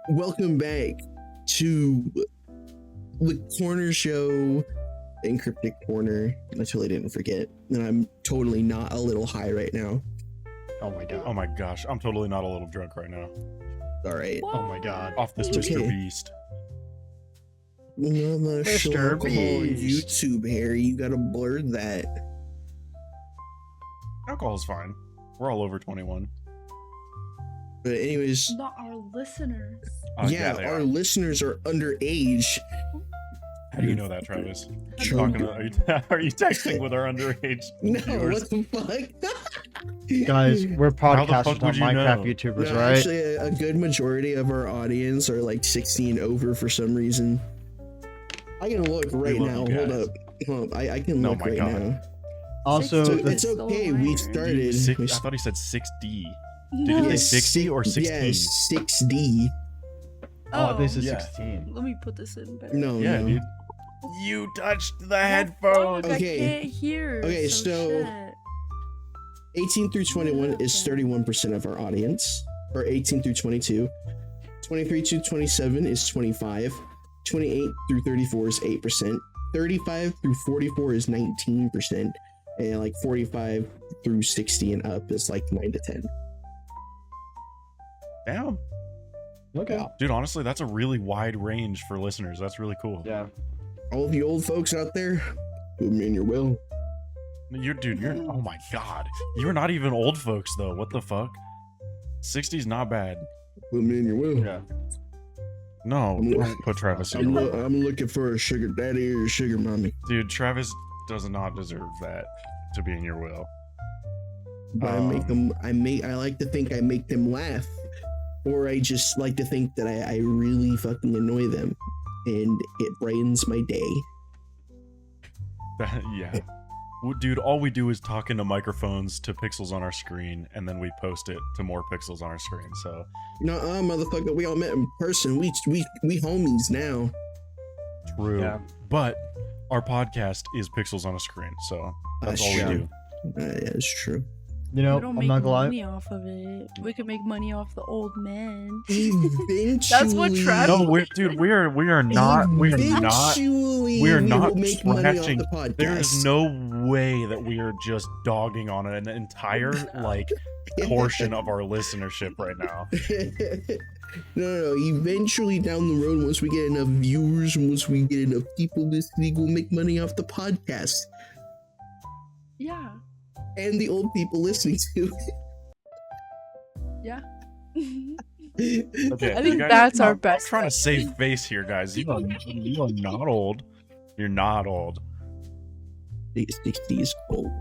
Welcome back to the corner show in Cryptic Corner. I totally didn't forget, and I'm totally not a little high right now. Oh my god. Oh my gosh, I'm totally not a little drunk right now. All right. Oh my god. Off this Okay. Mr. Beast. I'm not show Mr. alcohol on Beast. YouTube, Harry. You gotta blur that. Alcohol's fine. We're all over 21. But anyways, Not our listeners. yeah, they our are. listeners are underage. How do you know that, Travis? Drunk. Are you texting with our underage No, viewers? what the fuck? Guys, we're How the podcasters, fuck not would you Minecraft know? YouTubers, No, right? actually, a good majority of our audience are like 16 over for some reason. I can look right love now. you Hold guys. up. Hold up. I can Oh look my right God. now. Also, So the- it's okay. We started. Six, we I thought he said 6D. No. Did you Yeah, say 60 or 16? Yeah, 6D. oh, this is yeah. 16. Let me put this in better. No, Yeah, no. dude. You touched the Oh, headphones. fuck, Okay. I can't hear. Okay, so- shit. 18 through 21 is 31% of our audience, or 18 through 22. 23 to 27 is 25. 28 through 34 is 8%. 35 through 44 is 19%. And like 45 through 60 and up is like 9 to 10. Damn. Okay. Dude, honestly, that's a really wide range for listeners. That's really cool. Yeah. All of you old folks out there, put me in your will. You're, oh my god. You're not even old folks, though. What the fuck? 60's not bad. Put me in your will. Yeah. No, I'm- don't put Travis in I'm, your I'm looking for a sugar daddy or a sugar mommy. Dude, Travis does not deserve that to be in your will. But I make them. I like to think I make them laugh, or I just like to think that I really fucking annoy them, and it brightens my day. Yeah. Well, dude, all we do is talk into microphones to pixels on our screen, and then we post it to more pixels on our screen. So, Nuh-uh, motherfucker. We all met in person. We homies now. true. Yeah. But our podcast is pixels on a screen, so that's all we true. do. Yeah, it's true. You know, We don't I'm make not gonna lie. money off of it. We could make money off the old men. Eventually, That's what Travis- No, we are not we are not will make money off scratching. the podcast. There is no way that we are just dogging on an entire like portion of our listenership right now. No. Eventually, down the road, once we get enough viewers, once we get enough people listening, we'll make money off the podcast Yeah. and the old people listening to Yeah. it. Okay, I think you guys- that's our I'm best trying to bet. save face here, guys. You are not old. You're not old. 60 is old.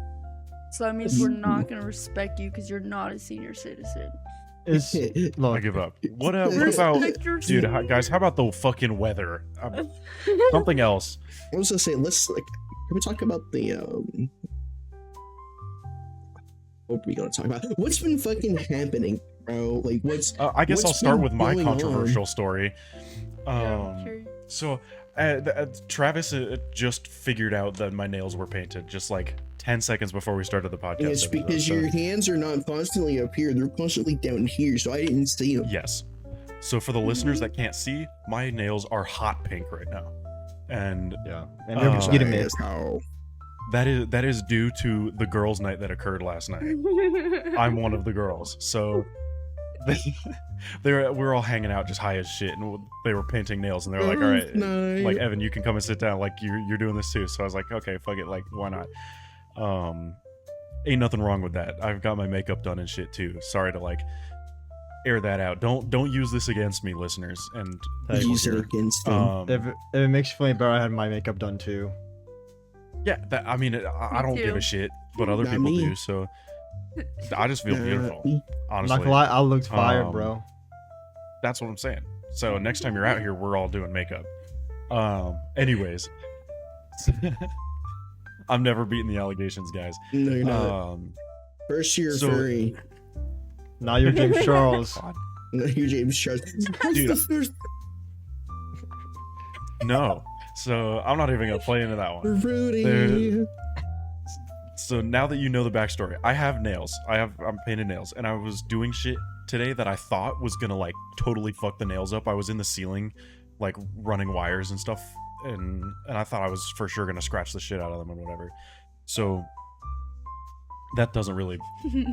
So that means we're not gonna respect you because you're not a senior citizen. It's I look. give up. What about, Respect your dude? Guys, how about the fucking weather? Something else. I was gonna say, let's like, can we talk about the what are we gonna talk about? What's been fucking happening, bro? Like, what's I guess I'll What's start been with my going on? controversial story. Yeah, sure. So, Travis just figured out that my nails were painted just like 10 seconds before we started the podcast. it's episode, because so- your hands are not constantly up here; they're constantly down here, so I didn't see them. Yes. So for the listeners that can't see, my nails are hot pink right now, and Yeah. And they're legitimate. That's how. that is due to the girls' night that occurred last night. I'm one of the girls, so we're all hanging out just high as shit, and they were painting nails, and they were like, "All right, Night. like Evan, you can come and sit down. Like you're doing this too." So I was like, "Okay, fuck it. Like why not?" Ain't nothing wrong with that. I've got my makeup done and shit too. Sorry to like air that out. Don't use this against me, listeners. And people User here. against them. If it makes you feel any better, I had my makeup done too. Yeah, I mean, I don't give too. a shit, but other Not people me. do. So I just feel beautiful. me. I'm Honestly, not gonna lie, I looked fire, Um, bro. that's what I'm saying. So next time you're out here, we're all doing makeup. Anyways, I'm never beating the allegations, guys. No, you're not. First year so- furry. Now you're James Charles. God, No, you're James Charles. Dude, The first no. So I'm not even gonna play into that one. Rudy. There- So now that you know the backstory, I have nails. I'm painted nails, and I was doing shit today that I thought was gonna like totally fuck the nails up. I was in the ceiling, like running wires and stuff, and I thought I was for sure gonna scratch the shit out of them and whatever. So that doesn't really You're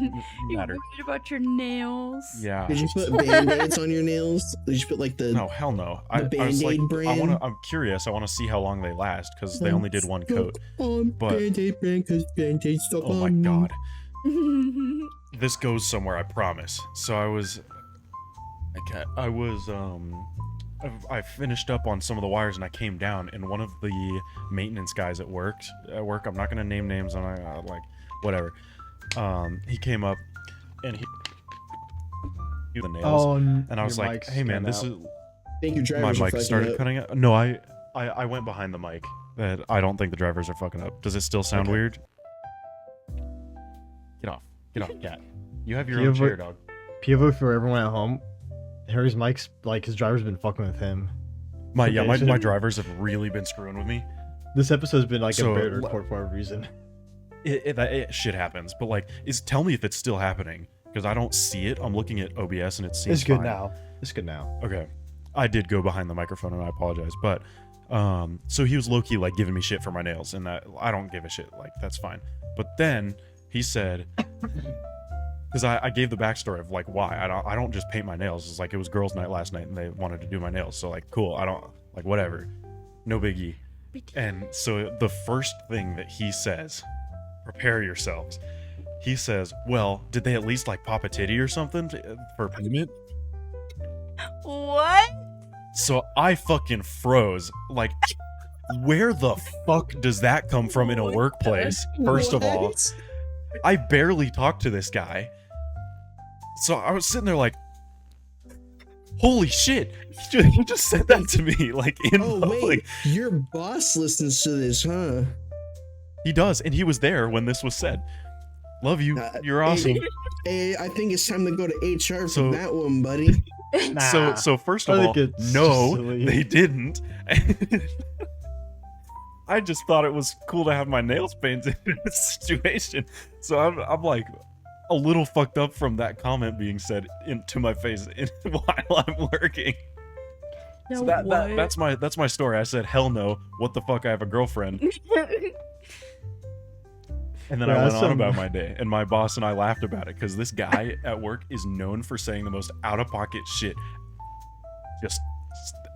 matter. worried about your nails. Yeah. Did you put band-aids on your nails? Did you put like the No, hell no. I was Band-Aid like, brand? I'm curious. I want to see how long they last because they only did one coat. But- Band-Aid brand 'cause Band-Aid stuck Oh my on me. god. This goes somewhere, I promise. So I was I finished up on some of the wires and I came down and one of the maintenance guys at work, I'm not gonna name names and I like whatever. He came up and he the nails Oh, and I was your like, mic's hey man, cut this out. is I think your my drivers are mic fucking started up. cutting out. No, I went behind the mic. That I don't think the drivers are fucking up. Does it still sound Okay. weird? Get off, cat. You have your You own have chair, a- dog. POV for everyone at home. Harry's mic's like his driver's been fucking with him. My Okay, my drivers have really been screwing with me. This episode's been like So, a better record for a reason. It shit happens, but like, tell me if it's still happening because I don't see it. I'm looking at OBS and it seems It's good fine. now. It's good now. Okay, I did go behind the microphone and I apologize, but so he was low key like giving me shit for my nails, and that I don't give a shit. Like that's fine. But then he said, because I gave the backstory of like why I don't just paint my nails. It's like it was girls' night last night and they wanted to do my nails, so like cool. I don't like whatever, no biggie. And so the first thing that he says, prepare yourselves. He says, well, did they at least like pop a titty or something for payment? What? So I fucking froze. Like, where the fuck does that come from in a workplace? First of all, What? I barely talked to this guy. So I was sitting there like, holy shit. He just said that to me, like in Oh public. wait, your boss listens to this, huh? He does, and he was there when this was said. Love you. You're awesome. Hey, I think it's time to go to HR So- for that one, buddy. Nah. So first I of all, think it's no, silly. they didn't. I just thought it was cool to have my nails painted in this situation. So I'm like a little fucked up from that comment being said into my face while I'm working. Yeah, So what? that's my story. I said, hell no. What the fuck? I have a girlfriend. And then Yeah, I went that's on some- about my day, and my boss and I laughed about it because this guy at work is known for saying the most out of pocket shit.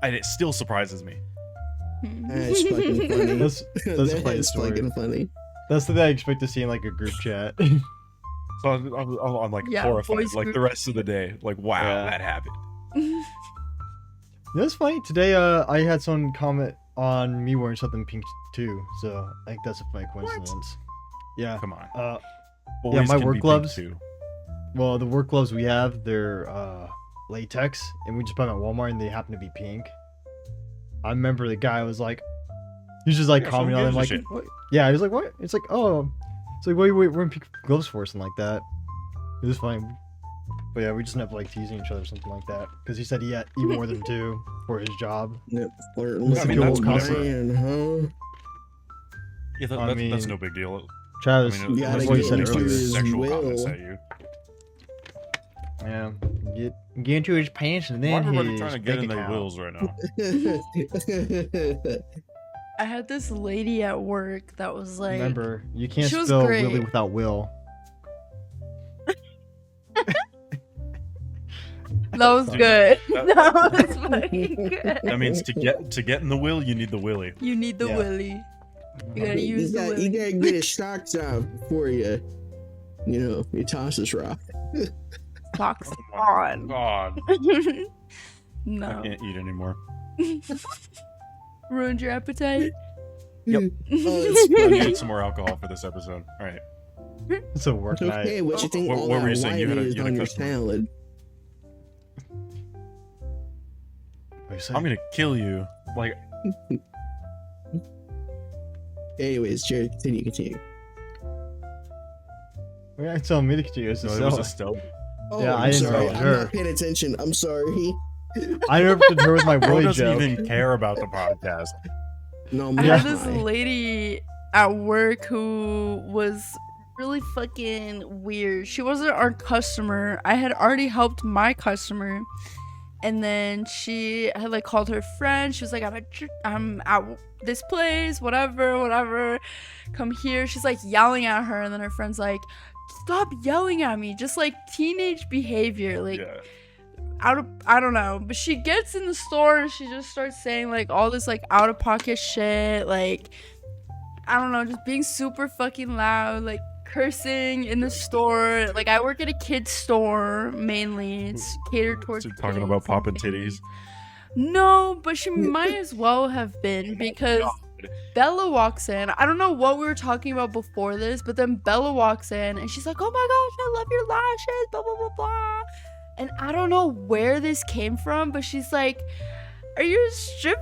And it still surprises me. That's fucking funny. That's a funny That's story. fucking funny. That's the thing I expect to see in like a group chat. So I'm like Yeah, horrified, boys like group. the rest of the day. Like, wow, Yeah. that happened. That's funny. Today, I had someone comment on me wearing something pink too, so I think that's a funny coincidence. Yeah. Come on. Yeah, Boys my can work be pink gloves. too. Well, the work gloves we have, they're latex, and we just buy them at Walmart, and they happen to be pink. I remember the guy was like, he was just like Yeah, commenting on someone them, gives a like, shit. what? Yeah, he was like, what? It's like, oh, it's like, what are you wearing pink gloves for, something like that. It was funny. But yeah, we just never like teasing each other or something like that. Because he said he more than two for his job. Yep, flirting with I mean, the that's old whatever. man, huh? Yeah, I that's mean, no big deal. Travis, I mean, You that's gotta what you get said into earlier. his sexual will. comments at you. Yeah, get into his pants and Why then everybody his trying to get bank in their account. wills right now? I had this lady at work that was like, Remember, you can't She was spell great. Willy without Will. that was Dude, good. that- That was fucking good. That means to get in the will, you need the willy. You need the Yeah. willy. You gotta use the you willy. gotta get his socks off before you toss this rock. Socks Oh on. God, I No. can't eat anymore. Ruined your appetite? Yep. Oh, it's I funny. need some more alcohol for this episode. All right. It's a work It's night. okay. What you think What- all what that were you saying? You white had a- is you had a on your customer. salad? What you say? I'm gonna kill you. Like, Anyways, Jared, continue. You're not telling me to continue. It's no, a it was cell. a stealth. Oh, Yeah, I I'm didn't sorry. know I'm her. not paying attention. I'm sorry. I interrupted her with my Bro Willy doesn't joke. even care about the podcast. No, I Yeah. had this lady at work who was really fucking weird. She wasn't our customer. I had already helped my customer. And then she had like called her friend. She was like, I'm at this place, whatever. Come here. She's like yelling at her. And then her friend's like, stop yelling at me. Just like teenage behavior. Like, I don't know. But she gets in the store and she just starts saying like all this like out of pocket shit. Like, I don't know, just being super fucking loud, like cursing in the store. Like, I work at a kid's store mainly. It's catered towards So talking kids about and popping things. titties. No, but she might as well have been because Bella walks in. I don't know what we were talking about before this, but then Bella walks in and she's like, oh my gosh, I love your lashes, blah, blah, blah, blah. And I don't know where this came from, but she's like, are you a stripper?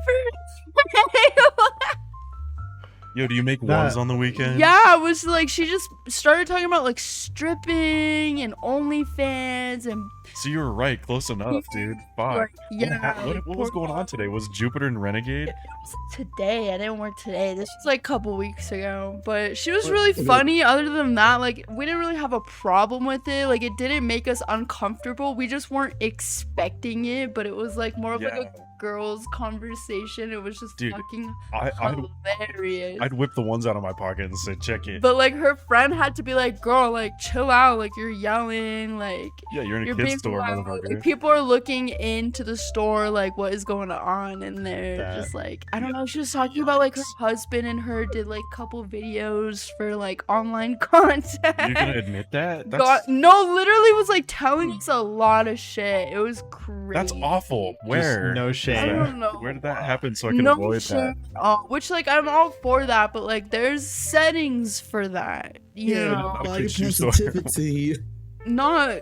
Yo, do you make ones on the weekend? Yeah, it was like she just started talking about like stripping and OnlyFans and. So you were right, close enough, dude. Fuck. Yeah. What was going on today? Was Jupiter and Renegade? It was today. I didn't work today. This was like a couple weeks ago. But she was really funny. Other than that, like we didn't really have a problem with it. Like it didn't make us uncomfortable. We just weren't expecting it. But it was like more of like a girls' conversation. It was just fucking hilarious. I'd whip the ones out of my pocket and say, check it. But like her friend had to be like, girl, like chill out. Like you're yelling. Like you're in a kid's store, motherfucker. Like, people are looking into the store, like what is going on in there. Just like I don't know. She was talking about like her husband and her did like couple videos for like online content. You're gonna admit that? No, literally was like telling us a lot of shit. It was crazy. That's awful. Where? Just no shame. I don't know. Where did that happen so I can avoid that? Which like I'm all for that, but like there's settings for that. You know? Body positivity. Not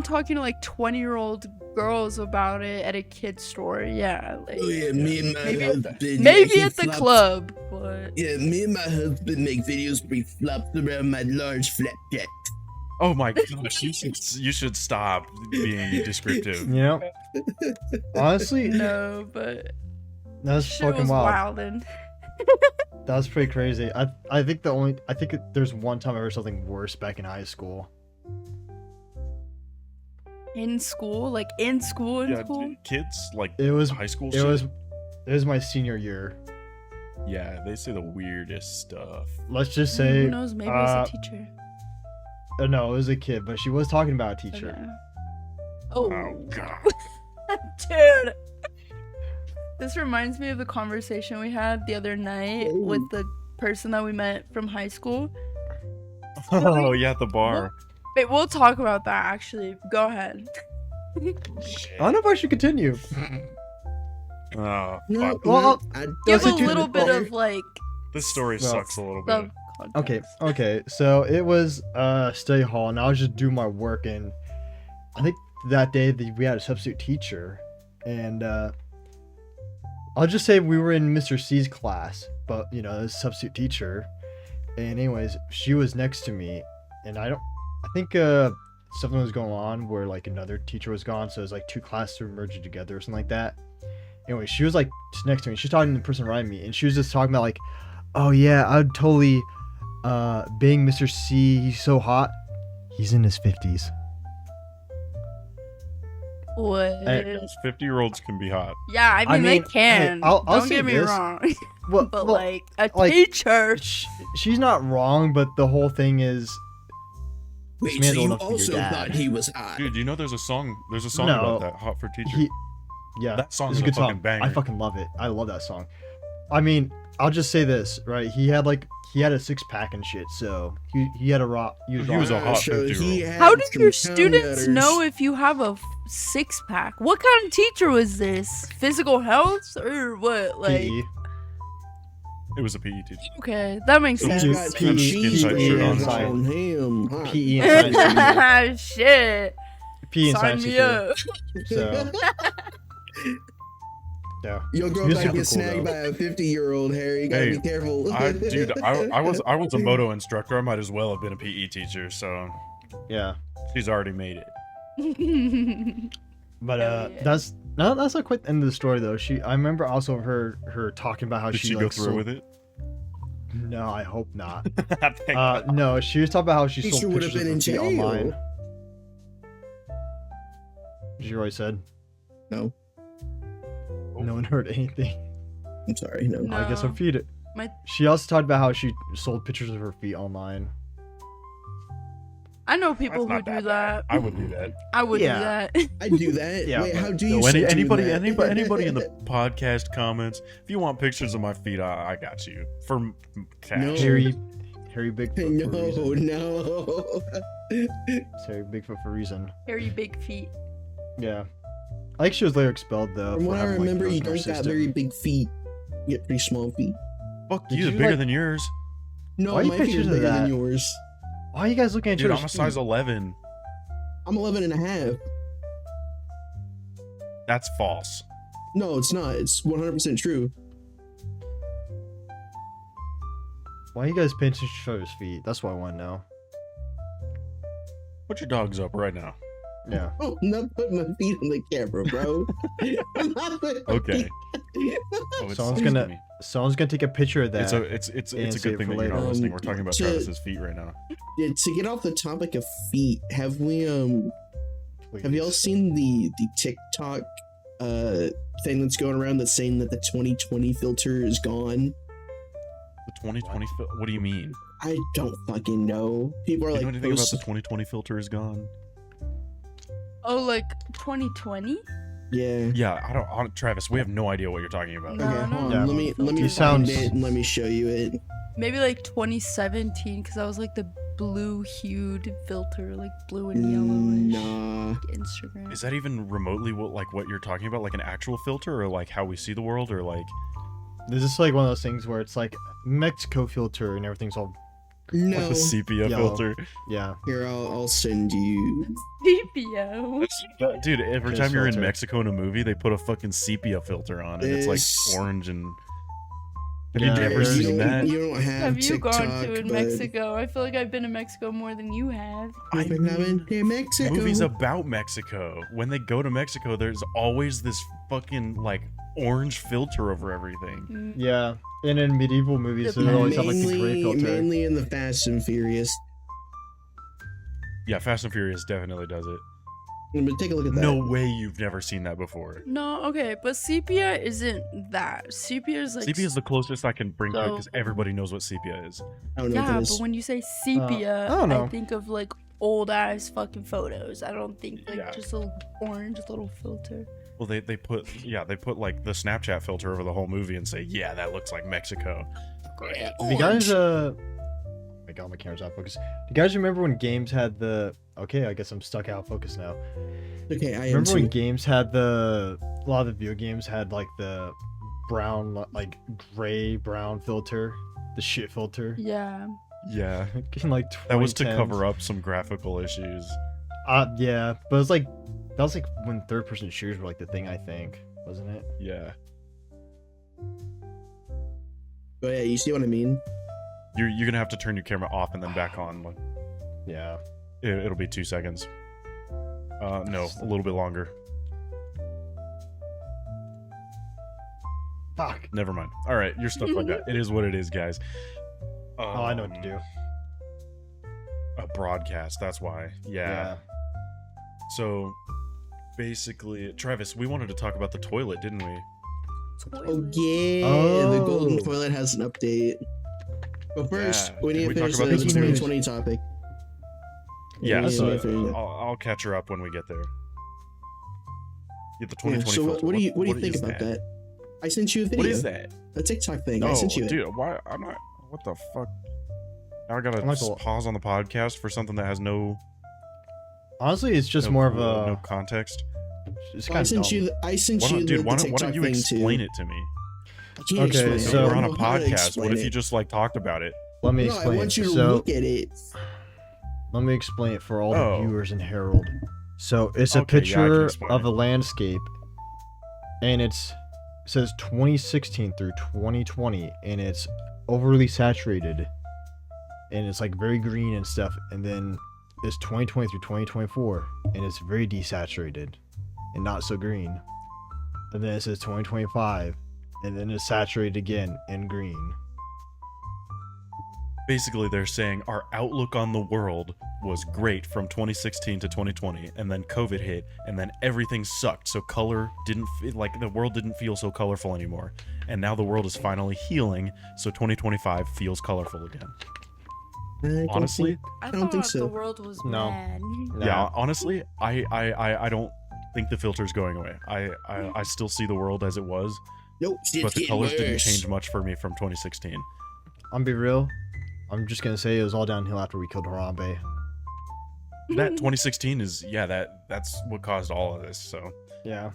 talking to like 20-year-old girls about it at a kid's store. Yeah, like me and my husband. Maybe at the club, but me and my husband make videos where he flops around my large flat cat. Oh my gosh, you should stop being descriptive. You know, honestly, no, but that's shit fucking was wild. wildin'. That's pretty crazy. I think there's one time I heard something worse back in high school. In school, like in school, kids like it was high school. It was my senior year. Yeah, they say the weirdest stuff. Let's just say. Who knows? Maybe it's a teacher. No, it was a kid, but she was talking about a teacher. Okay. Oh god, dude. This reminds me of the conversation we had the other night with the person that we met from high school. Oh yeah, at the bar. Wait, we'll talk about that actually. Go ahead. I don't know if I should continue. Oh, no, well, give a little bit of like. This story sucks a little bit. Okay. So it was study hall, and I was just doing my work, and I think that day we had a substitute teacher, and I'll just say we were in Mr. C's class, but you know, the substitute teacher, and anyways, she was next to me, and I think something was going on where like another teacher was gone, so it was like two classes were merging together or something like that. Anyway, she was like just next to me. She's talking to the person around me, and she was just talking about like, oh yeah, I'd totally bang Mr. C. He's so hot. He's in his 50s. What? 50-year-olds can be hot. Yeah, I mean they can. I'll Don't get me this. wrong. But like a teacher. She's not wrong, but the whole thing is. Wait, so you also thought he was hot? Dude, you know there's a song about that, Hot for Teacher. Yeah, that song's a good fucking song. banger. I fucking love it. I love that song. I mean, I'll just say this, right? He had a 6-pack and shit, so he had a rock. He was a hot 50-year-old. How did your students know if you have a 6-pack? What kind of teacher was this? Physical health or what? Like PE. It was a PE teacher. Okay, that makes sense. PE and Shit. PE and Sign science me teacher. up. So. Yeah. Your girl might get snagged by a 50-year-old, Harry. You gotta be careful. I was a moto instructor. I might as well have been a PE teacher. So yeah, she's already made it. But that's not quite the end of the story though. I remember also her talking about how Did she go through with it? No, I hope not. Thank God. No, she was talking about how she He sold sure would've pictures of been her in feet jail. online. She already said. No, No one heard anything. I'm sorry. No. No. I guess her feet. My, She also talked about how she sold pictures of her feet online. I know That's people who not do bad. that. I would do that. I would Yeah. do that. I do that. Yeah, Wait, but- how do you No, say do anybody, that? anybody in the podcast comments, if you want pictures of my feet, I got you for cash. No. Harry Bigfoot for a No, reason. no. It's Harry Bigfoot for a reason. Hairy big feet. Yeah. I think she was later expelled though. From for what I having, like, remember, you drugs don't in her got very system. big feet. You got pretty small feet. Fuck Did you, you, bigger like- than yours. No, Why are you my feet are pictures of bigger than that? yours. Why are you guys looking at each Dude, other's I'm a size feet? 11. I'm 11 and a half. That's false. No, it's not. It's 100% true. Why are you guys painting each other's feet? That's what I want to know. Put your dogs up right now. Yeah. Oh, I'm not putting my feet on the camera, bro. I'm not putting my Okay. feet- Oh, it's Someone's excuse gonna me. Someone's gonna take a picture of that. It's and a save good thing for that you're not later. listening. We're talking about To- Travis's feet right now. Yeah, to get off the topic of feet, have we have y'all Please. seen the TikTok thing that's going around that's saying that the 2020 filter is gone? The 2020 what do you mean? I don't fucking know. People are You like know anything about the post- 2020 filter is gone? Oh, like 2020? Yeah. Yeah, I don't Travis, we have no idea what you're talking about. No, Okay, I hold on. Yeah. Let me He find sounds- it and let me show you it. Maybe like 2017, because that was like the blue hued filter, like blue and yellowish. Nah. Instagram. Is that even remotely what you're talking about? Like an actual filter or like how we see the world or like This is like one of those things where it's like Mexico filter and everything's all No. the sepia Yellow. filter? yeah. Here, I'll send you. CPO. Dude, every Kiss time you're in filter. Mexico in a movie, they put a fucking sepia filter on and it's This- like orange and have Yeah, you never there's- seen that? You don't have, Have you TikTok, gone to in but Mexico? I feel like I've been to Mexico more than you have. I I've been mean, to Mexico. movies about Mexico. When they go to Mexico, there's always this fucking like orange filter over everything. Mm. Yeah. And in medieval movies, The they always have like the gray mainly, filter. mainly in the Fast and Furious. Yeah, Fast and Furious definitely does it. But take a look at that. No way you've never seen that before. No, okay, but sepia isn't that. Sepia is like. Sepia is the closest I can bring to it So- because everybody knows what sepia is. I don't know what Yeah, that but is. when you say sepia, I don't know. I think of like old ass fucking photos. I don't think like Yeah. just a orange little filter. Well, they put like the Snapchat filter over the whole movie and say, yeah, that looks like Mexico. Do you guys oh my god, my camera's out of focus. Do you guys remember when games had the okay, I guess I'm stuck out of focus now. Okay, I am Remember when too. games had a lot of the video games had like the brown like gray brown filter, the shit filter. Yeah. Yeah, In like that was to 2010s. cover up some graphical issues. Yeah, but it was like that was like when third person shooters were like the thing, I think, wasn't it? Yeah, But yeah, you see what I mean? you're gonna have to turn your camera off and then back on. Like, Yeah. it'll be 2 seconds. No, a little bit longer. Fuck. Never mind. All right, your stuff like that. It is what it is, guys. Oh, I know what to do. A broadcast. That's why. Yeah. So, basically, Travis, we wanted to talk about the toilet, didn't we? Oh yeah, the golden Oh. toilet has an update. But first, Yeah. we need Can to we talk finish about the this news? 2020 topic. Yeah. we So need to finish it. I'll catch her up when we get there. Yeah, the Yeah, 2020 so filter. what do you think is about that? I sent you a video. What is that? A TikTok thing. Oh, I sent you it. dude, why? I'm not. What the fuck? Now I gotta I'm not just gonna- pause on the podcast for something that has no. Honestly, it's just no- more of no a. context. It's I kind of sent dumb. you. I sent Why you don't, the, dude, the why TikTok don't you thing explain too. it to me? I can't Okay, explain it. so- I We're don't on a know how to podcast. explain What if you it. just like talked about it? Let me No, I explain. want you to so, look at it. let me explain it for all Oh. the viewers and Harold. So it's a Okay, yeah, I can picture explain of it. a landscape, and it says 2016 through 2020, and it's overly saturated, and it's like very green and stuff. And then it's 2020 through 2024, and it's very desaturated and not so green. And then it says 2025, and then it's saturated again and green. basically they're saying our outlook on the world was great from 2016 to 2020, and then COVID hit, and then everything sucked. So color didn't like the world didn't feel so colorful anymore, and now the world is finally healing. So 2025 feels colorful again. Honestly, I don't think thought so. the world was No. mad. yeah. Honestly, I don't think the filter's going away. I still see the world as it was, Nope. but the colors didn't change much for me from 2016. I'm be real. I'm just gonna say it was all downhill after we killed Harambe. That 2016 is that's what caused all of this. So Yeah.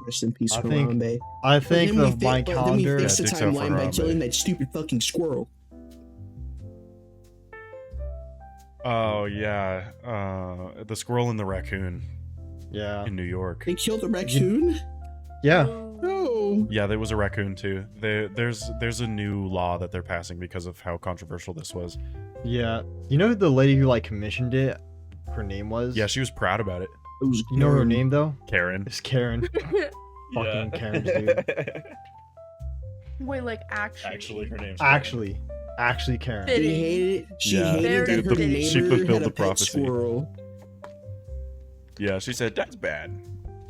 Rest in peace, I think Harambe. I think Then we the my then we calendar. fixed the Yeah, dicks out for timeline by Harambe. killing that stupid fucking squirrel. oh yeah, the squirrel and the raccoon Yeah. in New York. They killed the raccoon? Yeah. No. Yeah, there was a raccoon too. There's a new law that they're passing because of how controversial this was. Yeah. You know who the lady who like commissioned it? Her name was. Yeah, she was proud about it. It was You know her Karen. name though? Karen. It's Karen. Fucking Karens, dude. Wait, like actually. her name's Actually Karen. Fit- She hated. She Yeah, hated that dude, her the- neighbor she fulfilled had a the pet prophecy. squirrel. Yeah, she said that's bad.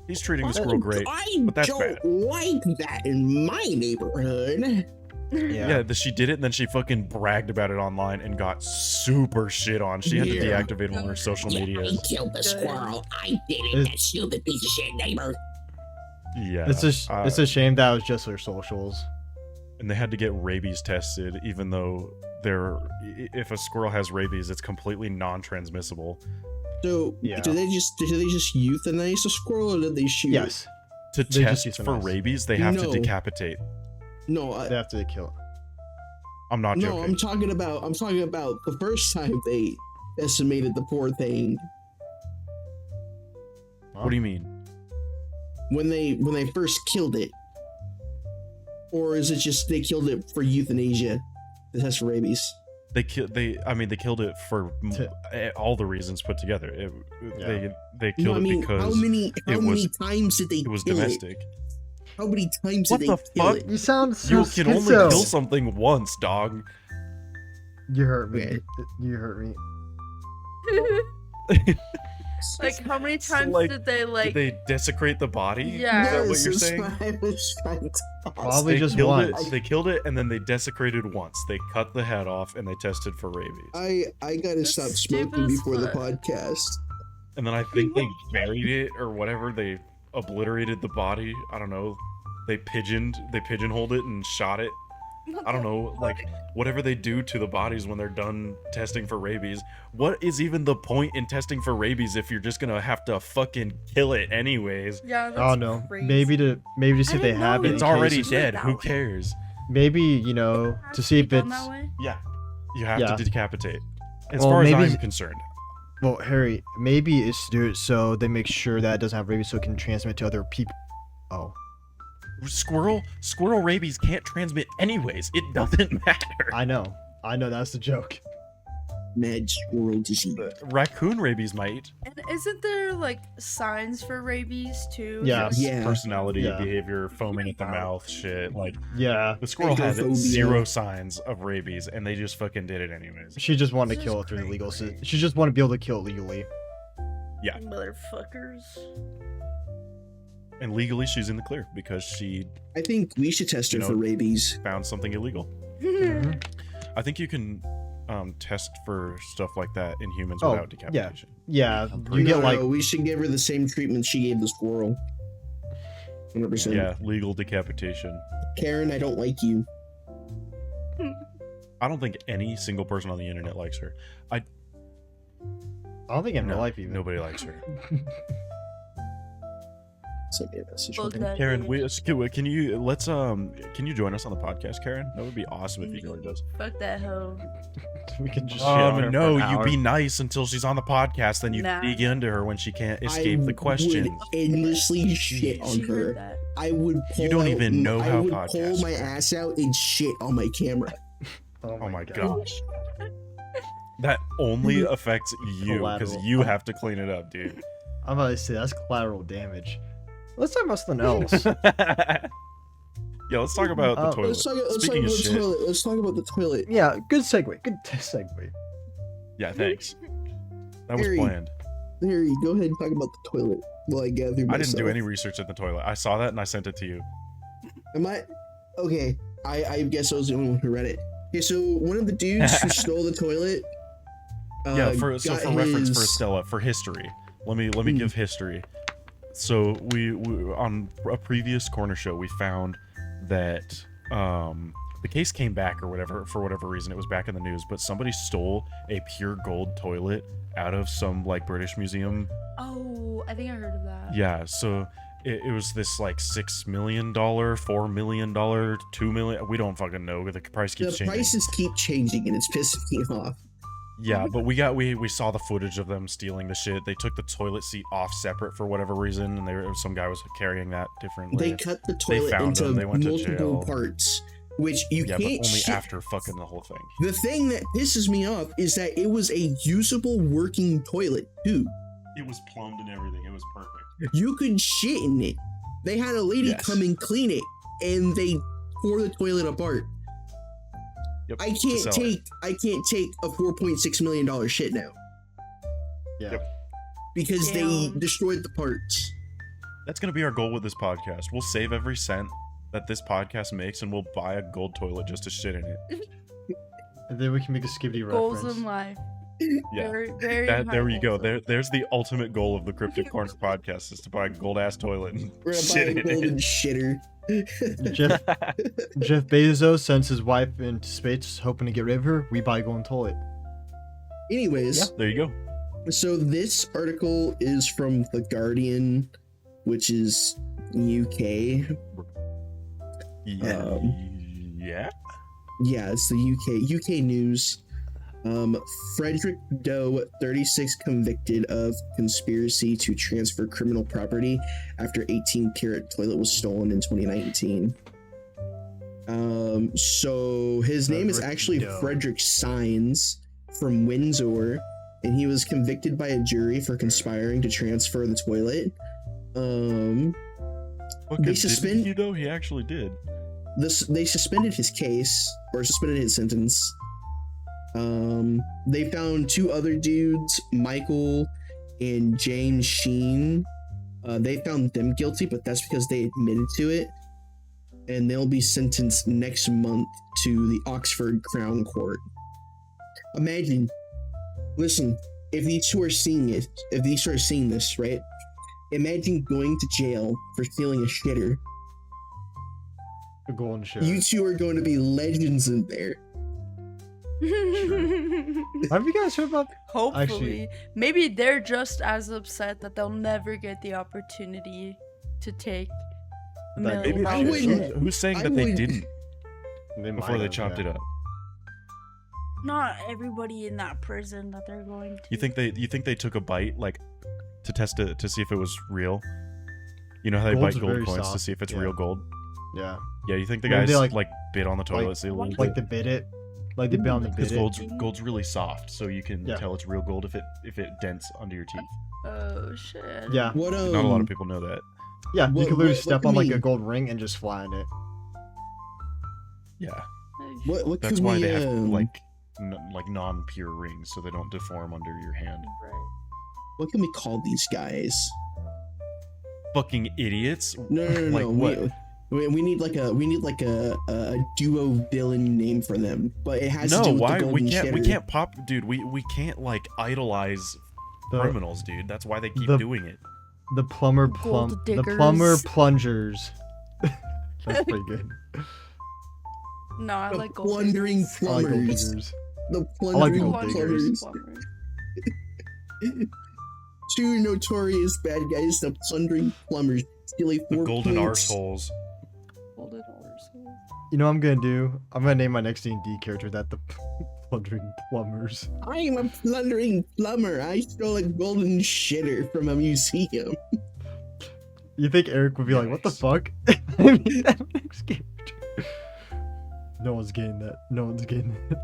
He's treating the squirrel great. I but that's don't bad. like that in my neighborhood. Yeah. She did it, and then she fucking bragged about it online and got super shit on. She had to Yeah. deactivate one of her social medias. killed the squirrel. I did It- that stupid piece of shit neighbor. Yeah, It's a shame that was just her socials. and they had to get rabies tested, even though if a squirrel has rabies, it's completely non-transmissible. So Yeah. did they just euthanize the squirrel, or did they shoot? Yes. To They just test for euthanize. rabies, they have No. to decapitate. it? No, They have to kill it. I'm not no. joking. I'm talking about the first time they decimated the poor thing. What do you mean? When they first killed it, or is it just they killed it for euthanasia to test for rabies? They killed it for all the reasons put together. They No, killed I mean, it because how many was- times did they it was kill domestic. How many times What did the they kill fuck? it? You sound so You can only schizo. kill something once, dog. You hurt me. Okay. You hurt me. Like, how many times like, did they, like... Did they desecrate the body? Yeah. Is that what you're that's saying? what I was trying to ask. Probably They just killed once. it. They killed it, and then they desecrated once. They cut the head off, and they tested for rabies. I gotta That's stop stupid smoking as before the fuck. podcast. And then I think they buried it or whatever. They obliterated the body. I don't know. They pigeonholed it and shot it. I don't know, like whatever they do to the bodies when they're done testing for rabies. What is even the point in testing for rabies if you're just gonna have to fucking kill it anyways? Yeah, that's Oh no. crazy. Maybe to see if they didn't have know it. It's in already case dead. that Who way. cares? Maybe, you know, to see if Done it's. that way? Yeah, you have Yeah. to decapitate. As Well, far as maybe I'm it's- concerned. Well, Harry, maybe it's to do it so they make sure that it doesn't have rabies so it can transmit to other people. Oh. Squirrel rabies can't transmit anyways. It doesn't matter. I know. That's the joke. Mad squirrel disease. Raccoon rabies might. And isn't there, like, signs for rabies, too? Yeah. Just- Yeah. Personality, Yeah. behavior, foaming at the mouth, shit. Like Yeah. the squirrel has Hydrophobia. 0 signs of rabies, and they just fucking did it anyways. She just wanted to This kill is it through the legal crazy. system. She just wanted to be able to kill it legally. Yeah. Motherfuckers. And legally, she's in the clear because she I think we should test her You know- for rabies. found something illegal. Mhm. I think you can test for stuff like that in humans Oh, without decapitation. Yeah. pretty You get like. we should give her the same treatment she gave the squirrel. 100%. Yeah, legal decapitation. Karen, I don't like you. I don't think any single person on the internet likes her. I don't think in real No, life even. nobody likes her. Send me a message. Fuck that Karen, bitch. can you join us on the podcast, Karen? That would be awesome if you joined us. Fuck that hoe. We can just. shit on her No, for an you hour. be nice until she's on the podcast, then you Nah. dig into her when she can't escape the questions. Would endlessly shit on She heard her. that. I would pull You don't out- even know how I would podcasts pull my work. ass out and shit on my camera. Oh my gosh. That only affects you because Collateral. you have to clean it up, dude. I'm about to say that's collateral damage. Let's talk about something else. Yeah, let's talk about the toilet. Let's talk about Speaking of the shit. toilet. Let's talk about the toilet. Yeah, good segue. Good segue. Yeah, thanks. That was Harry. planned. Harry, go ahead and talk about the toilet while I gather myself. I didn't do any research at the toilet. I saw that and I sent it to you. Am I? Okay, I guess I was the only one who read it. Okay, so one of the dudes who stole the toilet. Yeah, for got reference for his- Estella, for history. Let me give history. So we on a previous corner show we found that the case came back or whatever for whatever reason. It was back in the news, but somebody stole a pure gold toilet out of some like British museum. Oh, I think I heard of that. Yeah, so it was this like $6 million, $4 million, $2 million. We don't fucking know. The price keeps The changing. prices keep changing, and it's pissing me off. Yeah, but we saw the footage of them stealing the shit. They took the toilet seat off separate for whatever reason, and some guy was carrying that differently. They cut the toilet found into him, they went to multiple jail. parts, which you Yeah, but can't. only shit. after fucking the whole thing. The thing that pisses me off is that it was a usable working toilet too. It was plumbed and everything. It was perfect. You could shit in it. They had a lady Yes. come and clean it, and they tore the toilet apart. Yep, I to can't sell take it. a $4.6 million shit now Yeah. Yep. because they Damn. destroyed the parts. That's gonna be our goal with this podcast. We'll save every cent that this podcast makes, and we'll buy a gold toilet just to shit in it. And then we can make a skibidi Goals reference. in life. Yeah. Very, very That, high there you go. goals. There's the ultimate goal of the Cryptic Corner podcast is to buy a gold ass toilet and We're gonna buy shit a in golden it. shitter. Jeff Bezos sends his wife into space, hoping to get rid of her. We buy a golden toilet. Anyways, There you go. so this article is from The Guardian, which is UK. Yeah. Yeah. Yeah, it's the UK news. Frederick Doe, 36, convicted of conspiracy to transfer criminal property after 18-carat toilet was stolen in 2019. So his name is Frederick actually Doe. Frederick Sines from Windsor, and he was convicted by a jury for conspiring to transfer the toilet. Fucking They didn't suspend- he though? He actually did. They suspended his case, or suspended his sentence. They found two other dudes, Michael and James Sheen. They found them guilty, but that's because they admitted to it. And they'll be sentenced next month to the Oxford Crown Court. Imagine, listen, if these two are seeing this, right? Imagine going to jail for stealing a shitter. A golden shit. You two are going to be legends in there. Have you guys heard about? Hopefully. Actually- Maybe they're just as upset that they'll never get the opportunity to take a That million Maybe I dollars. wouldn't- who's saying I that they wouldn't- didn't They might before they have, chopped yeah. it up? Not everybody in that prison that they're going to. You think they took a bite like to test it to see if it was real? You know how they Gold's bite gold very coins to soft, see if it's yeah. real gold? Yeah. Yeah, you think the Maybe guys they, like bit on the toilet see a little Like bit? they bit it. Like they bit on the Because bit it. gold's really soft, so you can Yeah. tell it's real gold if it dents under your teeth. Oh shit. Yeah. What Not a lot of people know that. Yeah. What- you could literally what step do on you like a mean? gold ring and just fly in it. Yeah, Oh, What that's could why we, they have like non-pure rings, so they don't deform under your hand. right. what can we call these guys? Fucking idiots! No, Like what? We need like a duo villain name for them, but it has to No, do with why the we golden can't shitter. pop, dude. We can't like idolize The, criminals, dude. That's why they keep the- doing it. the plumber Gold the diggers. plumber plungers. That's pretty good. No, I The like gold plundering diggers. I like gold plumbers. diggers. The like plundering gold plumbers. diggers. Two notorious bad guys, the plundering plumbers, steal a The 4 golden points. arseholes. Golden arseholes. You know what I'm gonna do? I'm gonna name my next D&D character that the plundering plumbers. I am a plundering plumber. I stole a golden shitter from a museum. You think Eric would be like, "What the Nice. fuck?" I mean, that next character. No one's getting that. No one's getting that.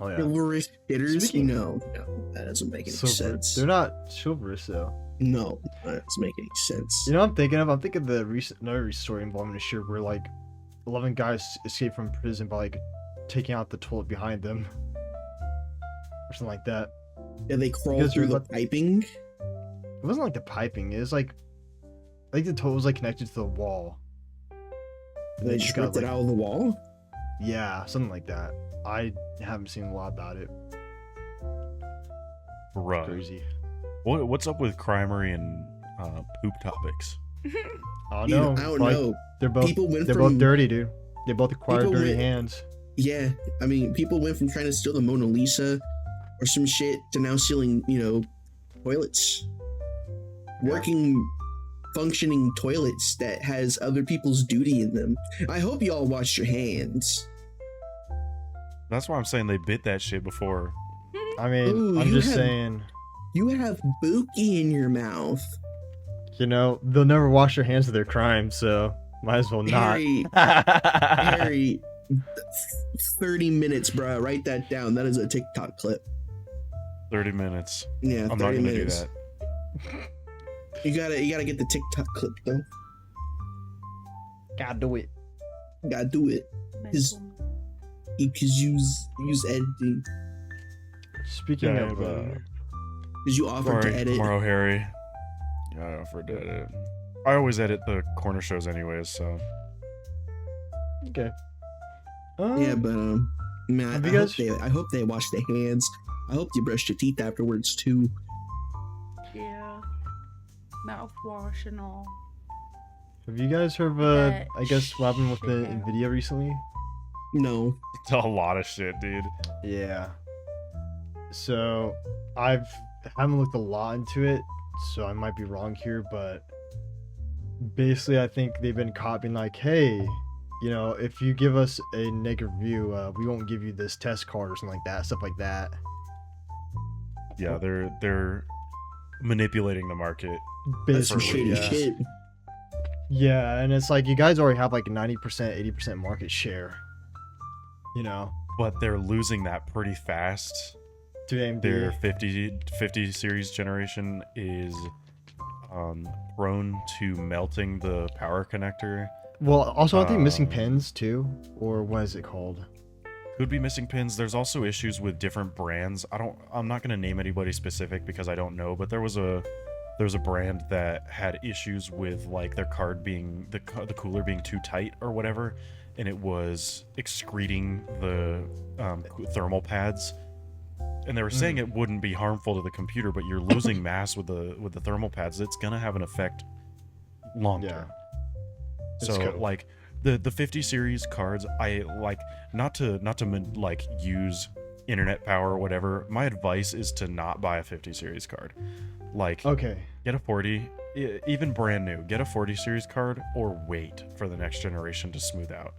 Oh Chivalrous shitters? Speaking- No, that doesn't make any Silver. sense. They're not chivalrous though. No, that doesn't make any sense. You know what I'm thinking of? I'm thinking of the another recent story involving a shooter where like 11 guys escaped from prison by like taking out the toilet behind them. Or something like that. Yeah, they crawl Because through they're the piping. It wasn't like the piping, it was like I think the toilet was like connected to the wall. And They just stripped it like, out of the wall. yeah, something like that. I haven't seen a lot about it. Bruh. Crazy. What's up with crimery and poop topics? I don't Dude, know. I don't like, know. They're both People went they're from both dirty, dude. They both acquired People dirty went- hands. Yeah, I mean, people went from trying to steal the Mona Lisa or some shit to now stealing, toilets. Yeah. Working, functioning toilets that has other people's duty in them. I hope you all washed your hands. That's why I'm saying they bit that shit before. I mean, Ooh, I'm you just have- saying, You have Buki in your mouth. they'll never wash their hands of their crimes, so might as well not. Harry, 30 minutes, bro. Write that down. That is a TikTok clip. 30 minutes. Yeah, I'm 30 not gonna minutes. do that. You gotta get the TikTok clip though. Gotta do it. Gotta do it. Because use editing. Speaking Yeah, of, Because you offered Sorry, to edit. tomorrow, Harry. Yeah, I offered to edit. I always edit the corner shows anyways, so. okay. Yeah, but man, Have I you hope guys- I hope they wash their hands. I hope you brushed your teeth afterwards too. Yeah. Mouthwash and all. Have you guys heard of, That I guess, what happened with the shit. Nvidia recently? No. It's a lot of shit, dude. Yeah. So, haven't looked a lot into it, so I might be wrong here, but basically I think they've been caught being like, hey, if you give us a negative review, we won't give you this test card or something like that, stuff like that. Yeah, they're manipulating the market. That's some Basically, shady yeah. shit. Yeah, and it's like you guys already have like 90%, 80% market share. But they're losing that pretty fast. To AMD. Their 50 series generation is prone to melting the power connector. Well, also I think missing Um, pins too, or what is it called? Could be missing pins. There's also issues with different brands. I'm not gonna name anybody specific because I don't know, but there was a brand that had issues with like their card being the cooler being too tight or whatever, and it was excreting the thermal pads. And they were saying it wouldn't be harmful to the computer, but you're losing mass with the thermal pads. It's gonna have an effect long term. It's So cool. like the 50 series cards, I like not to like use internet power or whatever. My advice is to not buy a 50 series card. Like Okay. get a 40, even brand new. Get a 40 series card or wait for the next generation to smooth out.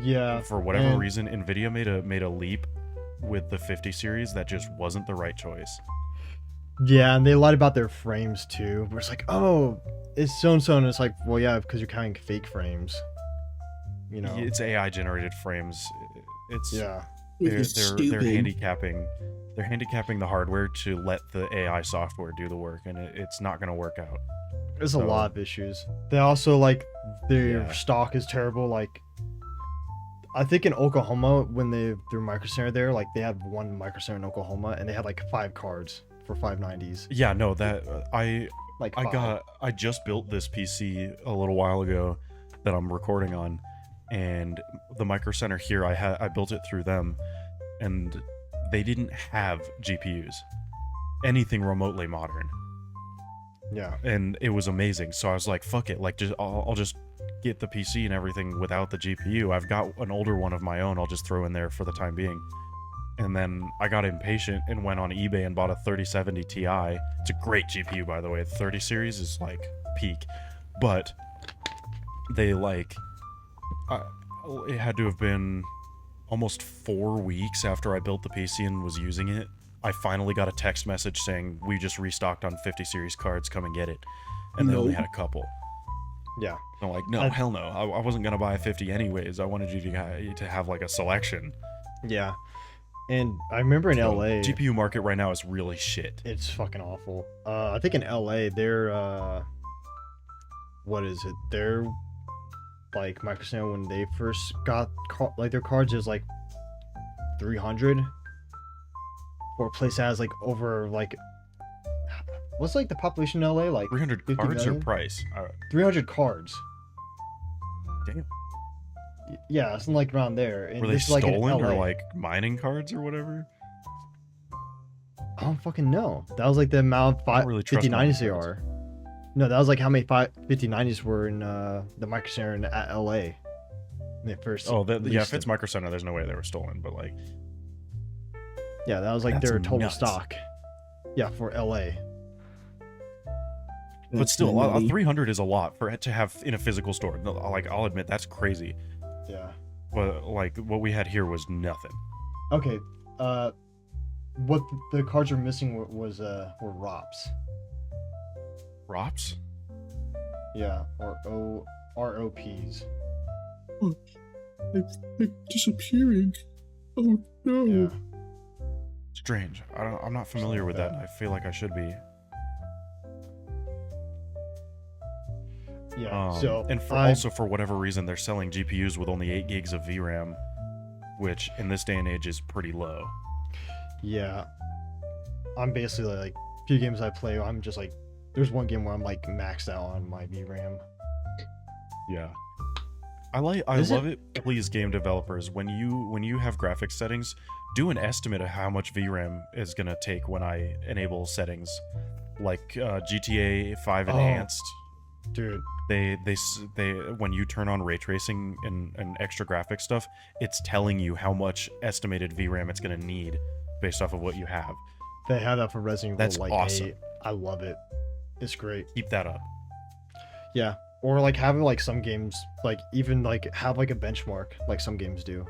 Yeah. For whatever and- reason, Nvidia made a leap with the 50 series that just wasn't the right choice. Yeah, and they lied about their frames too. Where it's like, oh, it's so and so, and it's like, well, yeah, because you're counting fake frames. It's AI generated frames. It's Yeah. they're Stupid. handicapping the hardware to let the AI software do the work, and it's not going to work out. There's a So- lot of issues. They also like their Yeah. stock is terrible. Like, I think in Oklahoma when their microcenter there, like they had one microcenter in Oklahoma, and they had like 5 cards for 590s. Yeah, no, that Like I just built this PC a little while ago that I'm recording on, and the micro center here I built it through them, and they didn't have GPUs, anything remotely modern, Yeah. and it was amazing. So I was like, fuck it, like I'll just get the PC and everything without the GPU. I've got an older one of my own. I'll just throw in there for the time being. And then I got impatient and went on eBay and bought a 3070 Ti. It's a great GPU, by the way. The 30 series is like peak, but they like it had to have been almost 4 weeks after I built the PC and was using it. I finally got a text message saying we just restocked on 50 series cards. Come and get it. And they only had a couple. Yeah. I'm like, no, hell no. I wasn't gonna buy a 50 anyways. I wanted you to have like a selection. Yeah. And I remember in So, LA, GPU market right now is really shit. it's fucking awful. I think in LA, they're what is it? They're like Microsoft when they first got like their cards is like 300 for a place that has like over like what's like the population in LA like 300 50 cards or million? price? 300 cards. Damn. Yeah, something like around there. And Were they this is, like, in stolen or LA. like mining cards or whatever? I don't fucking know. That was like the amount of I don't really trust 5090s they mining cards. are. No, that was like how many 5090s were in the Micro Center at LA. When they first. Oh, yeah. If released it's it. Micro Center, there's no way they were stolen. But like, Yeah, that was like That's their total nuts. stock. Yeah, for LA. but That's still, really- 300 is a lot for it to have in a physical store. No, like, I'll admit that's crazy. Yeah. But like, what we had here was nothing. Okay. What the cards were missing was were ROPs. Rops? Yeah, or ROPs. They're disappearing. Oh no. Yeah. Strange. I'm not familiar with that. And I feel like I should be. Yeah. So and also for whatever reason, they're selling GPUs with only 8 gigs of VRAM, which in this day and age is pretty low. yeah, I'm basically like few games I play. I'm just like there's one game where I'm like maxed out on my VRAM. Yeah. I love it. Please, game developers, when you have graphics settings, do an estimate of how much VRAM is gonna take when I enable settings, like GTA 5 Enhanced. Dude. They when you turn on ray tracing and extra graphic stuff, it's telling you how much estimated VRAM it's gonna need based off of what you have. They have that for Resident Evil. That's like, awesome. 8. I love it. It's great. Keep that up. Yeah. Or like having like some games like even like have like a benchmark like some games do.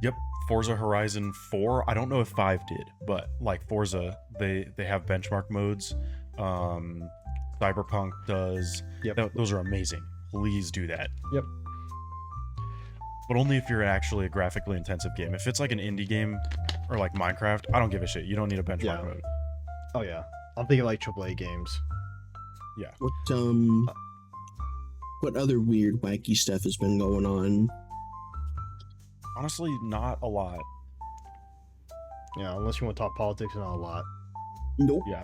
Yep. Forza Horizon 4. I don't know if 5 did, but like Forza, they have benchmark modes. Cyberpunk does. Yep. Those are amazing. Please do that. Yep. But only if you're actually a graphically intensive game. If it's like an indie game or like Minecraft, I don't give a shit. You don't need a benchmark Yeah. mode. Oh yeah. I'm thinking like AAA games. What other weird wacky stuff has been going on? Honestly, not a lot. Yeah, unless you want to talk politics, not a lot. Nope. Yeah,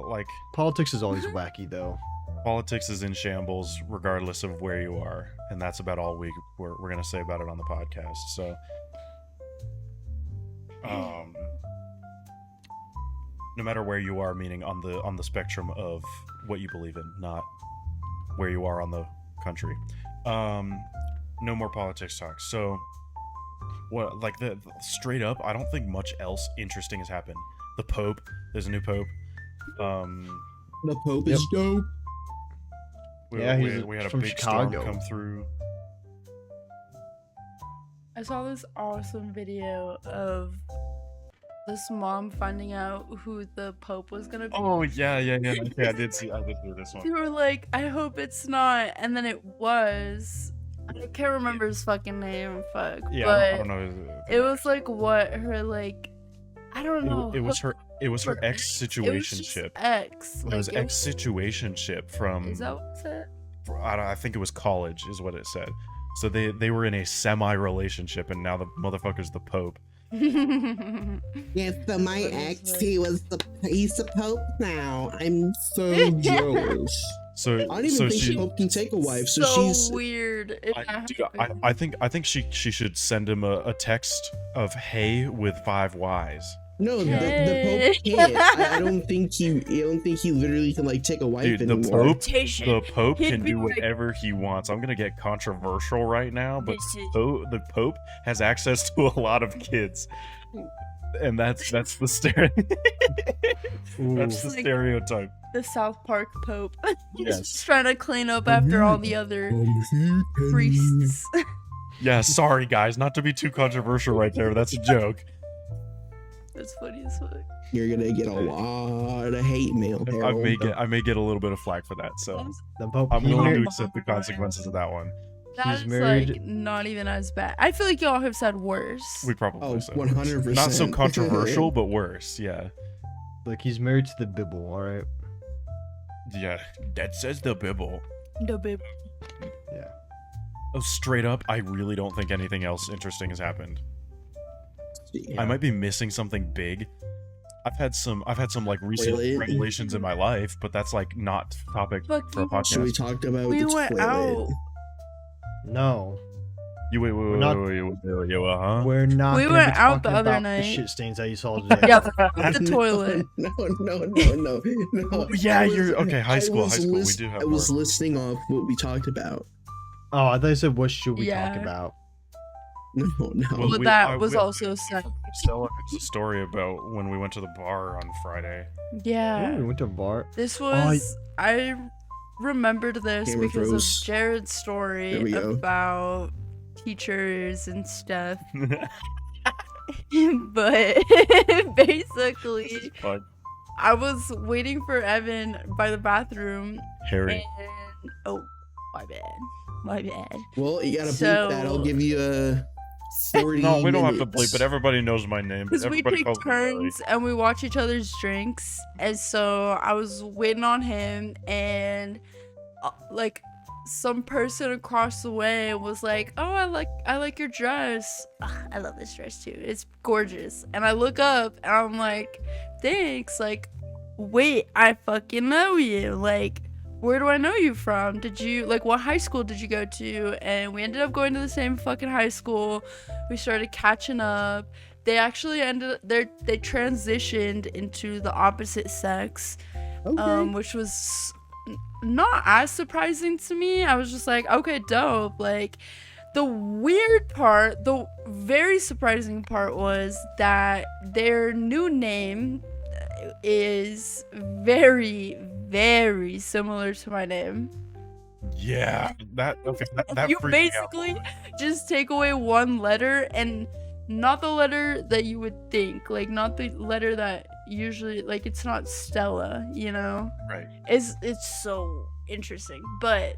like Politics is always wacky though. politics is in shambles regardless of where you are, and that's about all we're gonna say about it on the podcast. So, no matter where you are, meaning on the spectrum of what you believe in, not where you are on the country. No more politics talk. So, what like the straight up, I don't think much else interesting has happened. The Pope, there's a new Pope. The Pope is dope. Yeah, he's we had a from big Chicago. storm come through. I saw this awesome video of this mom finding out who the Pope was gonna be. Oh yeah. Okay, I did see this They one. were like, I hope it's not, and then it was. I can't remember his fucking name, fuck. Yeah, but I don't know. it was like what her like. I don't know. It was her ex situationship. Ex. It was ex situationship from. Is that what it said? I think it was college, is what it said. So they were in a semi relationship, and now the motherfucker's the Pope. Yeah, so my ex, he's the Pope now. I'm so Yeah. jealous. So I don't even think the Pope can take a wife, so she's weird. If that happened. I think she should send him a text of hey with 5 Y's. no. The Pope can't. I don't think he literally can like take a wife Dude, anymore. the Pope He'd can be do like- whatever he wants. I'm gonna get controversial right now, but This is- the Pope has access to a lot of kids, and that's the that's the Like- stereotype. the South Park Pope. He's Yes. just trying to clean up after all the other priests. Yeah, sorry guys, not to be too controversial right there. But that's a joke. That's funny as fuck. You're gonna get a lot of hate mail. I Harold. may get a little bit of flack for that, so The Pope I'm willing to he, accept the consequences of that one. That's married. like not even as bad. I feel like y'all have said worse. We probably Oh, said 100%. worse. Not so controversial, but worse. Yeah. Like he's married to the Bibble. All right. Yeah. That says the Bible. No, babe. Yeah. Oh, straight up, I really don't think anything else interesting has happened. I might be missing something big. I've had some like recent Toilet. revelations in my life, but that's like not topic Fuck for a you. So we podcast. talked about We the went toilet. out. No, You wait, not- huh? we're not. We gonna went be out the talking other about night. The shit stains that you saw today. Yeah, the toilet. No. Yeah, I was- you're okay. High I school. was We lis- do have I was more. listing off what we talked about. Oh, I thought you said what should we talk Yeah. about? No. Well, But we- that I was will- also sad. Stella has a story about when we went to the bar on Friday. Yeah. Oh, we went to a bar. This was I remembered this Camera because froze. of Jared's There story we go. about teachers and stuff. But basically, Fuck. I was waiting for Evan by the bathroom Harry. and oh, my bad. Well, you gotta bleep So- that. I'll give you a 40 No, we don't have to minutes. bleep, but everybody knows my name. Because we Everybody take calls me Harry. turns and we watch each other's drinks, and so I was waiting on him, and like some person across the way was like, "Oh, I like your dress. Ugh, I love this dress too. It's gorgeous." And I look up and I'm like, "Thanks." Like, wait, I fucking know you. Like, where do I know you from? Did you like what high school did you go to? And we ended up going to the same fucking high school. We started catching up. They actually they transitioned into the opposite sex, Okay. which was not as surprising to me. I was just like, okay, dope. Like, the weird part, the very surprising part was that their new name is very, very similar to my name. Yeah, that okay. That You freaked me out. basically just take away one letter, and not the letter that you would think, like not the letter that usually, like, it's not Stella, you know. Right. It's so interesting, but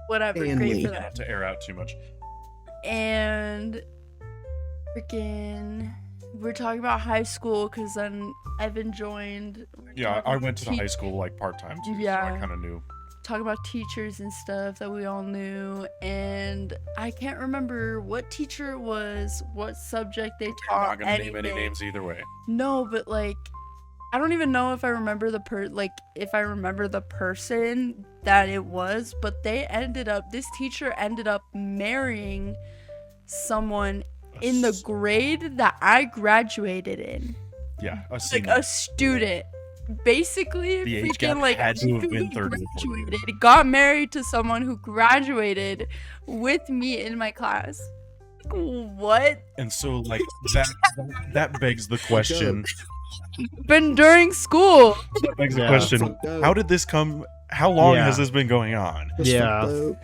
whatever. Great Family. for them. Not to air out too much. And freaking, we're talking about high school because then Evan joined. We're Yeah, talking I went to the te- high school like part time too, so I Yeah. kind of knew. talking about teachers and stuff that we all knew, and I can't remember what teacher it was, what subject they I'm taught. not gonna name any anything. names either way. No, but like, I don't even know if I remember if I remember the person that it was, but this teacher ended up marrying someone in the grade that I graduated in. Yeah, a Like senior. a student. Basically, The age freaking gap like had to have been who 30 or 40 graduated, got married to someone who graduated with me in my class. What? And so like that begs the question. Been during school. That begs the Yeah. question. Fucked up. How did this come? How long Yeah. has this been going on? That's Yeah. fucked up.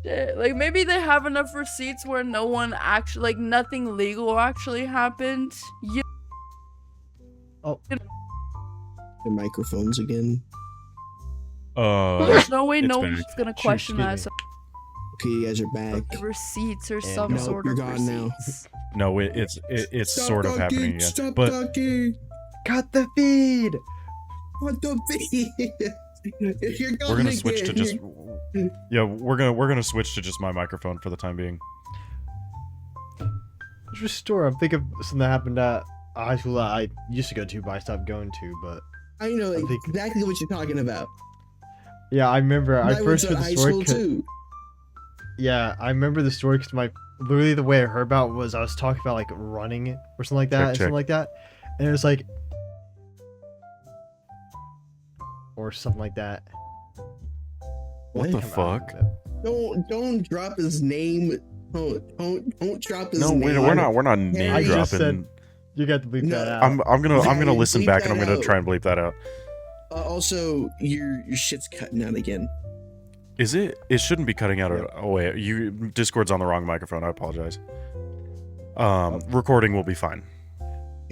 Shit, like maybe they have enough receipts where no one actually, like, nothing legal actually happened. You The microphones again. There's no way it's no back. one's gonna Shoot, question that. excuse So Okay, you guys are back. receipts or And some no, sort you're of gone now. receipts. No, it's Stop sort of talking, happening again. Stop But talking. Cut the feed. What the beat? You're we're going gonna switch to again. just yeah, we're gonna switch to just my microphone for the time being. Which store? I'm thinking of something that happened at a high school that I used to go to, but I stopped going to. But I know I think- exactly what you're talking about. yeah, I remember. I went first to heard the high story. school too. Yeah, I remember the story because literally the way I heard about it was I was talking about like running or something like that, Check, and something check. like that, and it was like, or something like that. What the Come fuck? on. Don't drop his name. Don't drop his No, name. we're not name I dropping. just said you got to bleep No, that out. I'm gonna Yeah, listen bleep back and I'm that gonna out. try and bleep that out. Also, your shit's cutting out again. Is it? It shouldn't be cutting out. Yep. Oh wait, Discord's on the wrong microphone. I apologize. Recording will be fine.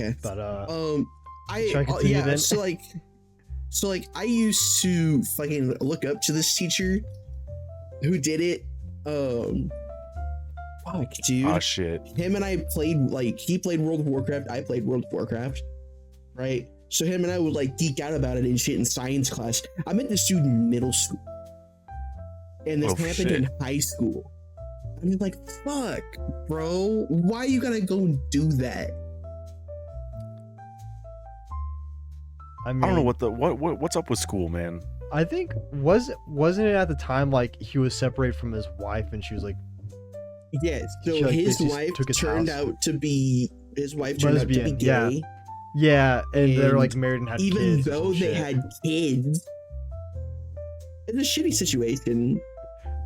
Okay. But I Should I continue yeah. then? So like I used to fucking look up to this teacher who did it fuck, dude. Oh shit. Him and I played, like, he played World of Warcraft, I played World of Warcraft, right? So him and I would, like, geek out about it and shit in science class. I met this dude in middle school. And this happened shit. in high school. I'm just like, fuck, bro. Why you gotta go and do that? I mean, I don't know what's up with school, man. I think wasn't it at the time like he was separated from his wife and she was like Yeah, so She, like, his basically wife took his turned house. out to be, his wife turned out to be Lesbian, gay. yeah, and they're And like married and had Even kids. or though some they shit. had kids, it's a shitty situation.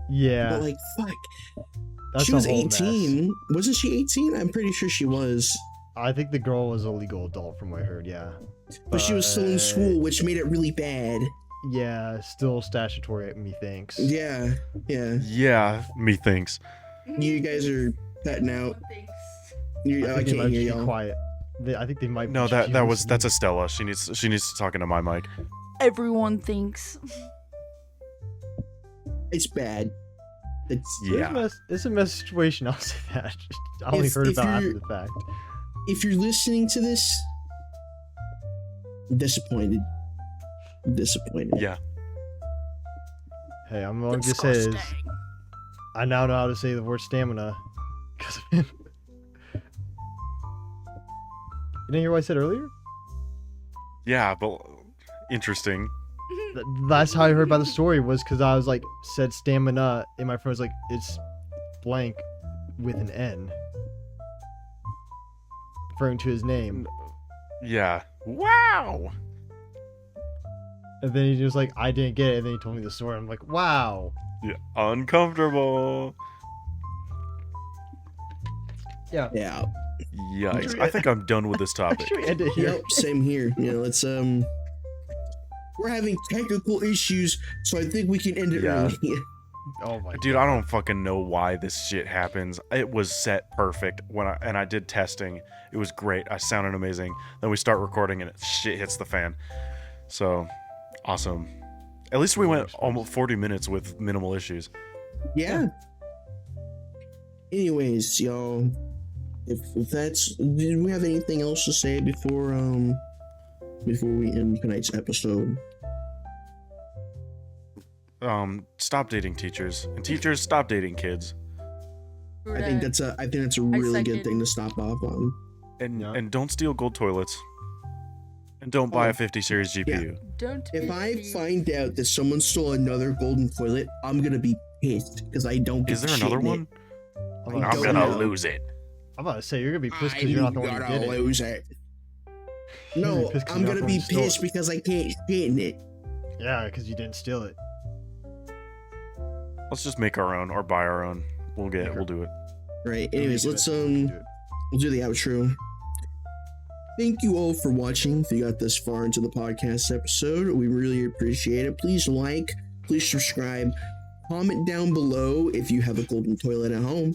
yeah, But like, fuck. that's She a was whole mess. 18. Wasn't she 18? I'm pretty sure she was. I think the girl was a legal adult from what I heard. Yeah, But she was still in school, which made it really bad. Yeah, still statutory, methinks. Yeah, yeah. Yeah, methinks. You guys are cutting out. I I think they might can't hear just be y'all. quiet. I think they might. No, be that's Estella. She needs to talk into my mic. Everyone thinks. It's bad. It's Yeah. It's a mess situation. I'll say that. I only If- heard if about after you're- the fact. if you're listening to this, disappointed. Disappointed. Yeah. Hey, I'm going to say is I now know how to say the word stamina because of him. You didn't hear what I said earlier? Yeah, but interesting. That's how I heard about the story was because I was like said stamina and my friend was like it's blank with an N, referring to his name. Yeah. Wow. And then he was like, I didn't get it. And then he told me the story. I'm like, wow. Yeah. Uncomfortable. Yeah. Yikes. I think I'm done with this topic. Should we end it here? Yep. Same here. You know, let's we're having technical issues, so I think we can end it Yeah. early. Oh my Dude, I don't fucking know why this shit happens. It was set perfect when I did testing. It was great. I sounded amazing. Then we start recording and shit hits the fan. So, awesome. At least we went almost 40 minutes with minimal issues. Yeah. Anyways, y'all, if that's, did we have anything else to say before we end tonight's episode? Stop dating teachers, and teachers stop dating kids, I think that's a really good second. thing to stop off on. and Yeah. and don't steal gold toilets, and don't buy a 50 series GPU. Don't. If be I cheap. find out that someone stole another golden toilet, I'm gonna be pissed because I don't get Is there shit another in it. one? I I'm don't gonna know. lose it. I'm about to say you're gonna be pissed because you're not the one who gotta did it. lose it. You're gonna be No, pissed 'cause I'm you're not gonna the one be who stole pissed it. because I can't shit in it. Yeah, because you didn't steal it. Let's just make our own or buy our own. We'll do it. Right. Anyways, Do let's it. Do it. we'll do the outro. Thank you all for watching. If you got this far into the podcast episode, we really appreciate it. Please like, please subscribe, comment down below if you have a golden toilet at home.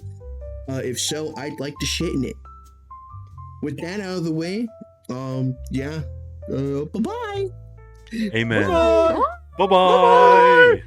If so, I'd like to shit in it. With that out of the way, bye-bye. Amen. Bye-bye. Bye bye.